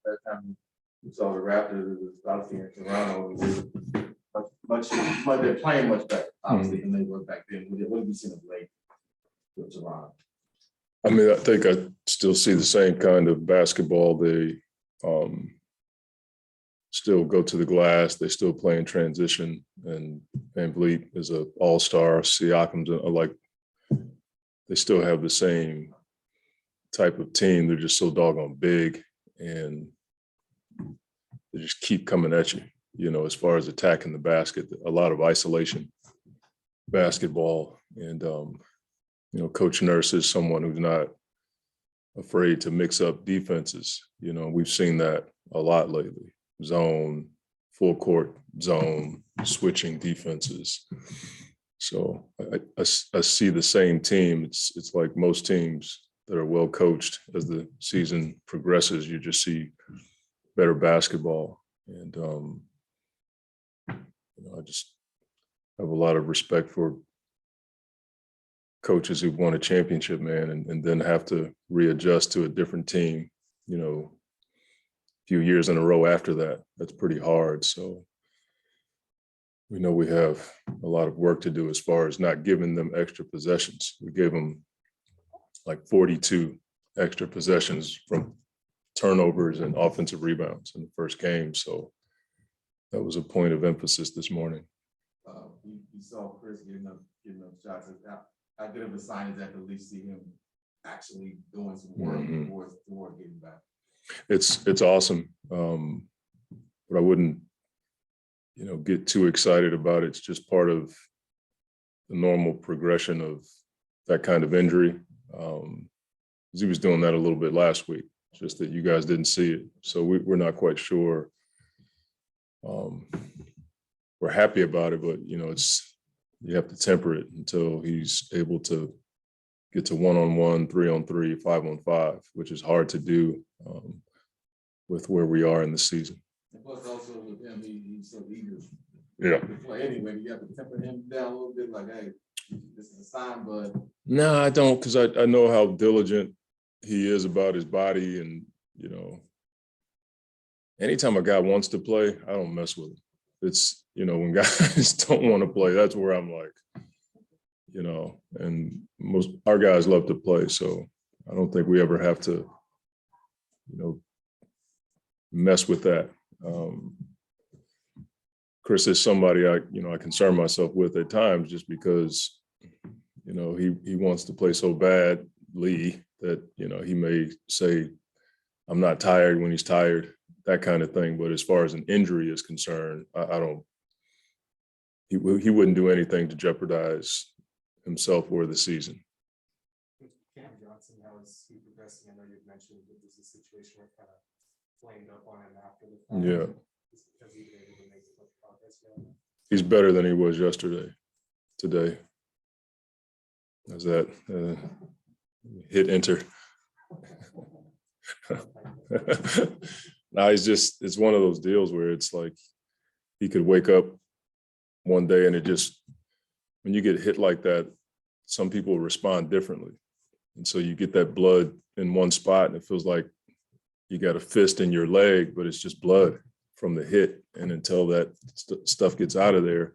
That time we saw the Raptors, it was obviously in Toronto. They're playing much better, obviously, than they were back then. What have you seen of late with Toronto? I mean, I think I still see the same kind of basketball. They still go to the glass. They still play in transition. And Van Vliet is an all-star. Siakam's they still have the same type of team. They're just so doggone big, and they just keep coming at you, as far as attacking the basket. A lot of isolation basketball. And, Coach Nurse is someone who's not afraid to mix up defenses. We've seen that a lot lately. Zone, full court zone, switching defenses. So I see the same team. It's like most teams that are well coached. As the season progresses, you just see better basketball. And, I just have a lot of respect for coaches who've won a championship, man, and then have to readjust to a different team, a few years in a row after that. That's pretty hard. So we know we have a lot of work to do as far as not giving them extra possessions. We gave them like 42 extra possessions from turnovers and offensive rebounds in the first game. So that was a point of emphasis this morning. We saw Chris getting up shots. How good of a sign is that to at least see him actually doing some work toward getting back? It's awesome, but I wouldn't, get too excited about it. It's just part of the normal progression of that kind of injury. He was doing that a little bit last week, just that you guys didn't see it. So we're not quite sure. We're happy about it, but you have to temper it until he's able to get to 1-on-1, 3-on-3, 5-on-5, which is hard to do with where we are in the season. And plus, also with him, he's so eager to play anyway. You have to temper him down a little bit, like, hey, this is a sign, but no, I don't, because I know how diligent he is about his body, and anytime a guy wants to play, I don't mess with him. It's when guys don't want to play, that's where I'm like, and most our guys love to play, so I don't think we ever have to, mess with that. Chris is somebody I concern myself with at times, just because, he wants to play so badly that, he may say, I'm not tired when he's tired, that kind of thing. But as far as an injury is concerned, I don't, he wouldn't do anything to jeopardize himself or the season. Cam Johnson, how is he progressing? I know you've mentioned that there's a situation where kind of flamed up on him after the fact. Yeah. Has he been able to make much progress yet? He's better than he was today. As that hit enter. Now it's one of those deals where it's like he could wake up one day and when you get hit like that, some people respond differently. And so you get that blood in one spot and it feels like you got a fist in your leg, but it's just blood from the hit. And until that stuff gets out of there,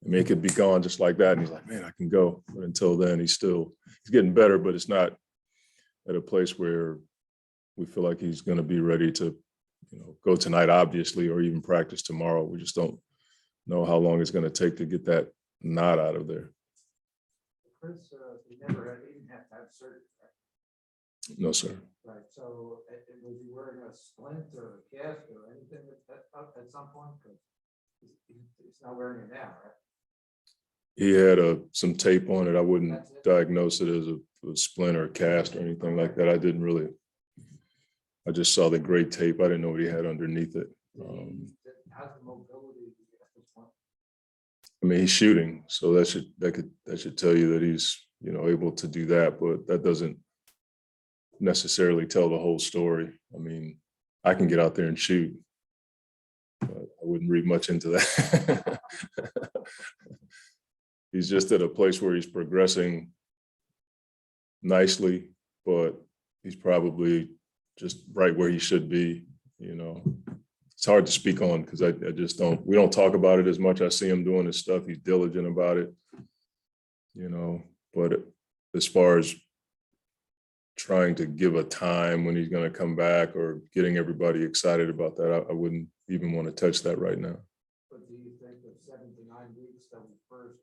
it could be gone just like that. And he's like, man, I can go. But until then, he's getting better, but it's not at a place where we feel like he's going to be ready to, go tonight, obviously, or even practice tomorrow. We just don't know how long it's going to take to get that knot out of there. Chris, he didn't have to have surgery, right? No, sir. Right. So was he wearing a splint or a cast or anything at some point? Because he's not wearing it now, right? He had some tape on it. I wouldn't diagnose it as a splint or a cast or anything like that. I just saw the gray tape. I didn't know what he had underneath it. How's the mobility at this point? I mean, he's shooting, so that should tell you that he's able to do that, but that doesn't necessarily tell the whole story. I mean, I can get out there and shoot, but I wouldn't read much into that. He's just at a place where he's progressing nicely, but he's probably just right where he should be you know, it's hard to speak on because I just we don't talk about it as much. I see him doing his stuff. He's diligent about it, you know, but as far as trying to give a time when he's going to come back or getting everybody excited about that, I wouldn't even want to touch that right now. But do you think of 7 to 9 weeks that we first?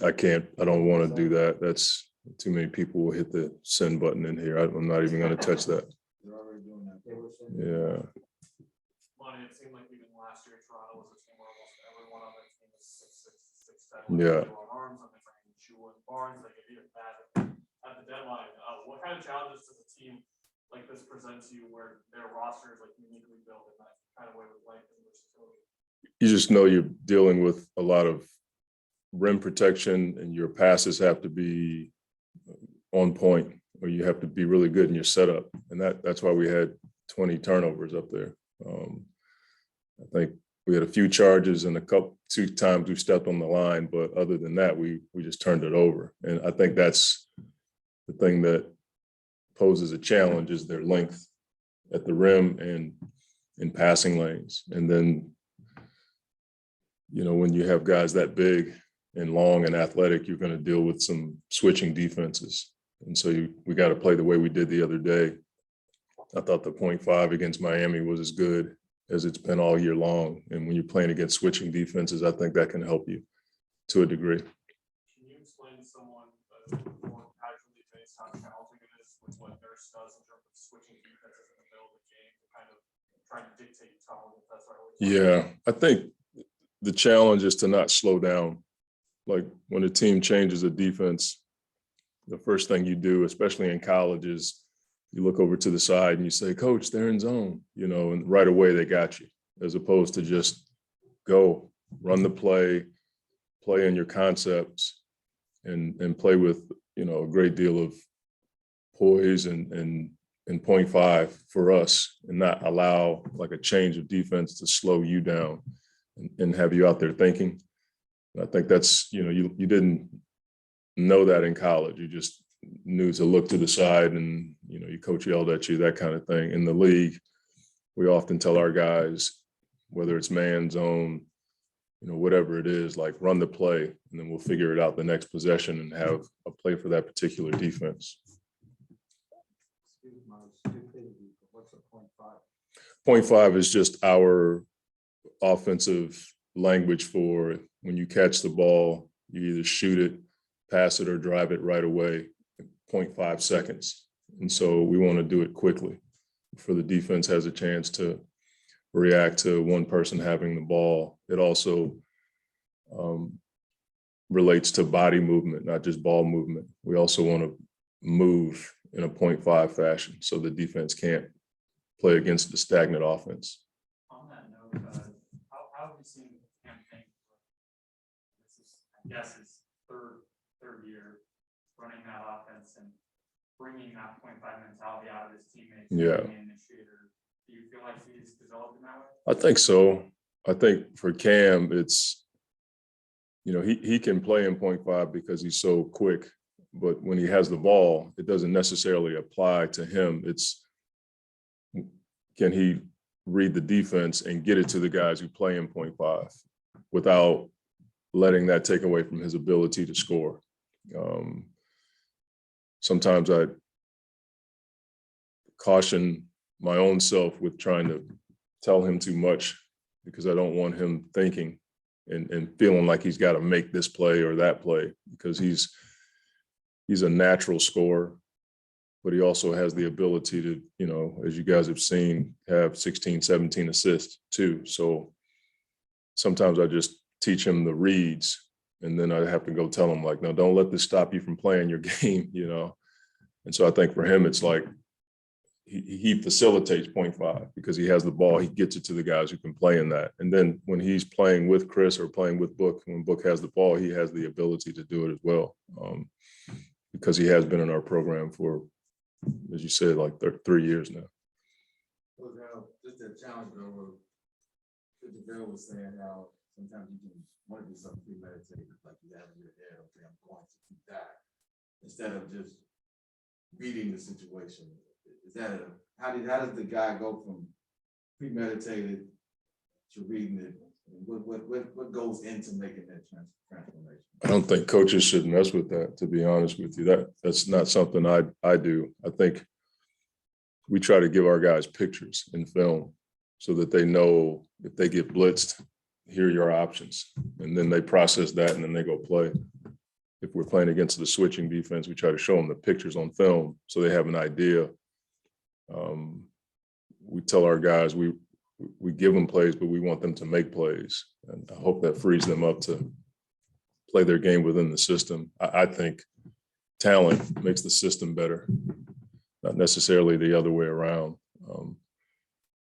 I can't, I don't want to do that. That's too many people will hit the send button in here. I'm not even going to touch that. They're already doing that. They were saying. Yeah. Monty, it seemed like even last year, Toronto was a team where almost everyone on their team was 6'6", 6'10". Yeah. They were on arms, and they were in shoe and Barnes, they could even bad at the deadline. What kind of challenges does a team like this present to you where their roster is like uniquely built in that kind of way with length and versatility? You just know you're dealing with a lot of rim protection and your passes have to be on point, or you have to be really good in your setup. And that's why we had 20 turnovers up there. I think we had a few charges and two times we stepped on the line, but other than that, we just turned it over. And I think that's the thing that poses a challenge is their length at the rim and in passing lanes. And then, you know, when you have guys that big and long and athletic, you're going to deal with some switching defenses. And so we got to play the way we did the other day. I thought the 0.5 against Miami was as good as it's been all year long. And when you're playing against switching defenses, I think that can help you to a degree. Can you explain to someone more casually based how challenging it is with what Nurse does in terms of switching defenses in the middle of the game to kind of try to dictate tone, if that's right? Yeah, I think the challenge is to not slow down. Like when a team changes a defense, the first thing you do, especially in college, is you look over to the side and you say, Coach, they're in zone, you know, and right away they got you, as opposed to just go, run the play in your concepts and play with, you know, a great deal of poise and 0.5 for us, and not allow like a change of defense to slow you down and have you out there thinking. And I think that's, you know, you didn't know that in college. You just knew to look to the side and, you know, your coach yelled at you, that kind of thing. In the league, we often tell our guys, whether it's man, zone, you know, whatever it is, like run the play, and then we'll figure it out the next possession and have a play for that particular defense. Excuse my stupidity, but what's a 0.5? 0.5 is just our offensive language for when you catch the ball, you either shoot it, pass it, or drive it right away, 0.5 seconds. And so we want to do it quickly before the defense has a chance to react to one person having the ball. It also relates to body movement, not just ball movement. We also want to move in a 0.5 fashion so the defense can't play against the stagnant offense. On that note, how have you seen the campaign? This is, I guess, his third year running that offense and bringing that 0.5 mentality out of his teammates. Yeah. The initiator. Do you feel like he's developed in that way? I think so. I think for Cam, it's, you know, he can play in 0.5 because he's so quick, but when he has the ball, it doesn't necessarily apply to him. It's, can he read the defense and get it to the guys who play in 0.5 without letting that take away from his ability to score? Sometimes I caution my own self with trying to tell him too much because I don't want him thinking and feeling like he's got to make this play or that play, because he's a natural scorer, but he also has the ability to, you know, as you guys have seen, have 16, 17 assists too. So sometimes I just teach him the reads, and then I have to go tell him, like, no, don't let this stop you from playing your game, you know? And so I think for him, it's like he facilitates 0.5 because he has the ball. He gets it to the guys who can play in that. And then when he's playing with Chris or playing with Book, when Book has the ball, he has the ability to do it as well, because he has been in our program for, as you said, like 3 years now. Well, now, just a challenge over, Mr. Bill was saying how sometimes you can want to do something premeditated, like you have in your head, okay, I'm going to do that, instead of just reading the situation. Is that how does the guy go from premeditated to reading it? What goes into making that transformation? I don't think coaches should mess with that, to be honest with you. That's not something I do. I think we try to give our guys pictures in film so that they know if they get blitzed, here are your options. And then they process that and then they go play. If we're playing against the switching defense, we try to show them the pictures on film so they have an idea. We tell our guys we give them plays, but we want them to make plays. And I hope that frees them up to play their game within the system. I think talent makes the system better, not necessarily the other way around.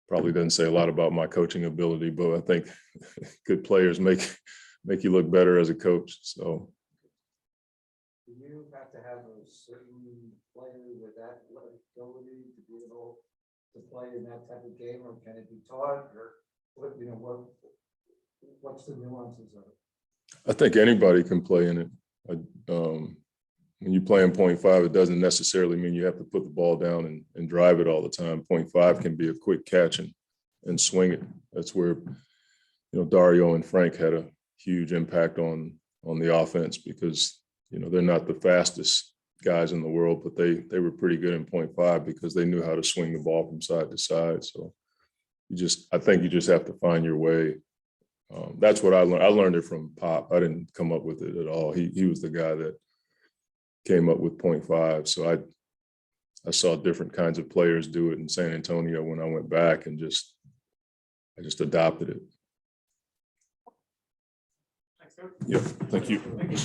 Probably doesn't say a lot about my coaching ability, but I think good players make you look better as a coach. So. Do you have to have a certain player with that ability to be able to play in that type of game, or can it be taught, or what's the nuances of it? I think anybody can play in it. When you play in 0.5, it doesn't necessarily mean you have to put the ball down and drive it all the time. 0.5 can be a quick catch and swing it. That's where, Dario and Frank had a huge impact on the offense because, they're not the fastest guys in the world, but they were pretty good in 0.5 because they knew how to swing the ball from side to side. So I think you just have to find your way. That's what I learned. I learned it from Pop. I didn't come up with it at all. He was the guy that came up with 0.5. So I saw different kinds of players do it in San Antonio when I went back and I just adopted it. Thanks, Coach. Yeah, thank you. Thank you.